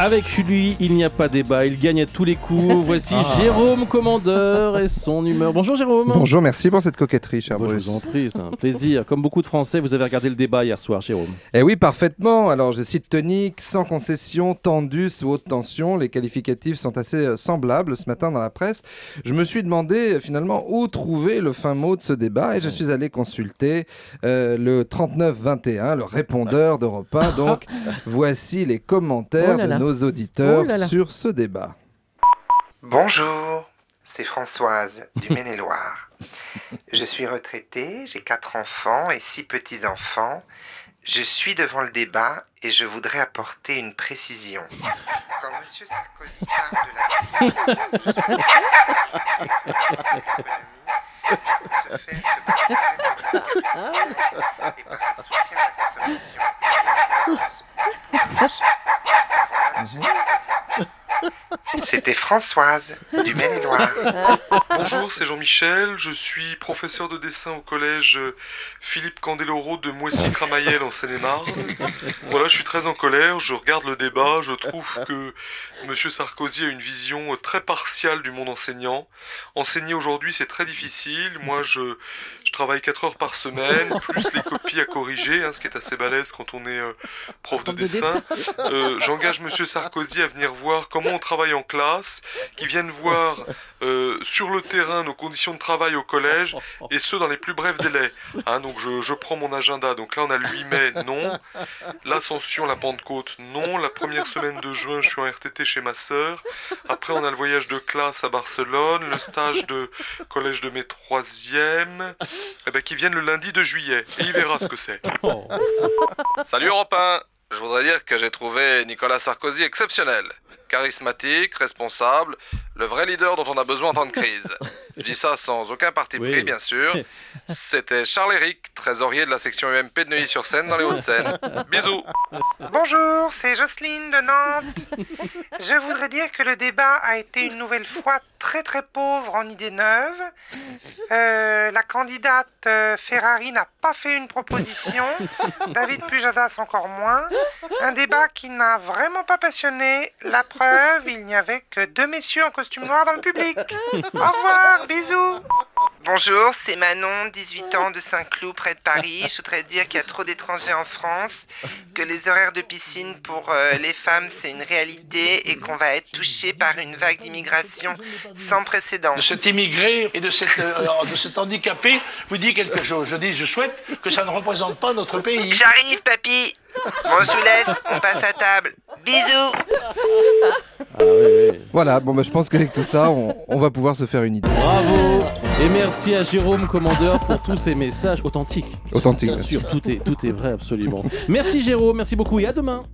Avec lui, il n'y a pas débat, il gagne à tous les coups. Voici Jérôme Commandeur et son humeur. Bonjour Jérôme. Bonjour, merci pour cette coquetterie, cher Je Bruce. vous en prie, c'est un plaisir. Comme beaucoup de Français, vous avez regardé le débat hier soir, Jérôme. Eh oui, parfaitement. Alors, je cite tonique, sans concession, tendu sous haute tension. Les qualificatifs sont assez semblables ce matin dans la presse. Je me suis demandé finalement où trouver le fin mot de ce débat et je suis allé consulter le 3921, le répondeur d'Europe 1. Donc, voici les commentaires de nos auditeurs sur ce débat. Bonjour, c'est Françoise du Maine-et-Loire. Je suis retraitée, j'ai 4 enfants et 6 petits-enfants. Je suis devant le débat et je voudrais apporter une précision. Quand M. Sarkozy parle de la et par un soutien à la consommation. C'était Françoise du Maine-et-Loire. Bonjour, c'est Jean-Michel, je suis professeur de dessin au collège Philippe Candeloro de Moissy-Cramayel en Seine-et-Marne. Voilà, je suis très en colère, je regarde le débat, je trouve que M. Sarkozy a une vision très partiale du monde enseignant. Enseigner aujourd'hui, c'est très difficile. Moi, je travaille 4 heures par semaine, plus les copies à corriger, ce qui est assez balèze quand on est prof de dessin. J'engage M. Sarkozy à venir voir comment on travaille en classe, qui viennent voir sur le terrain nos conditions de travail au collège, et ce dans les plus brefs délais. Donc je prends mon agenda, donc là on a le 8 mai, non. L'Ascension, la Pentecôte, non. La première semaine de juin, je suis en RTT chez ma sœur. Après on a le voyage de classe à Barcelone, le stage de collège de mes 3e, qui viennent le lundi de juillet, et il verra ce que c'est. Salut Europe 1. Je voudrais dire que j'ai trouvé Nicolas Sarkozy exceptionnel. Charismatique, responsable, le vrai leader dont on a besoin en temps de crise. Je dis ça sans aucun parti pris, bien sûr. C'était Charles-Éric, trésorier de la section UMP de Neuilly-sur-Seine dans les Hauts-de-Seine. Bisous. Bonjour, c'est Jocelyne de Nantes. Je voudrais dire que le débat a été une nouvelle fois très très pauvre en idées neuves. La candidate Ferrari n'a pas fait une proposition. David Pujadas encore moins. Un débat qui n'a vraiment pas passionné. La preuve, il n'y avait que 2 messieurs en costume noir dans le public. Au revoir, bisous. Bonjour, c'est Manon, 18 ans, de Saint-Cloud, près de Paris. Je voudrais dire qu'il y a trop d'étrangers en France, que les horaires de piscine pour les femmes, c'est une réalité et qu'on va être touché par une vague d'immigration sans précédent. De cet immigré et de cet handicapé vous dit quelque chose. Je souhaite que ça ne représente pas notre pays. J'arrive, papy. Bon, je vous laisse, on passe à table. Bisous. Voilà, je pense qu'avec tout ça, on va pouvoir se faire une idée. Bravo. Et merci à Jérôme Commandeur pour tous ces messages authentiques. Authentique, Bien sûr, tout est vrai absolument. Merci Jérôme, merci beaucoup et à demain.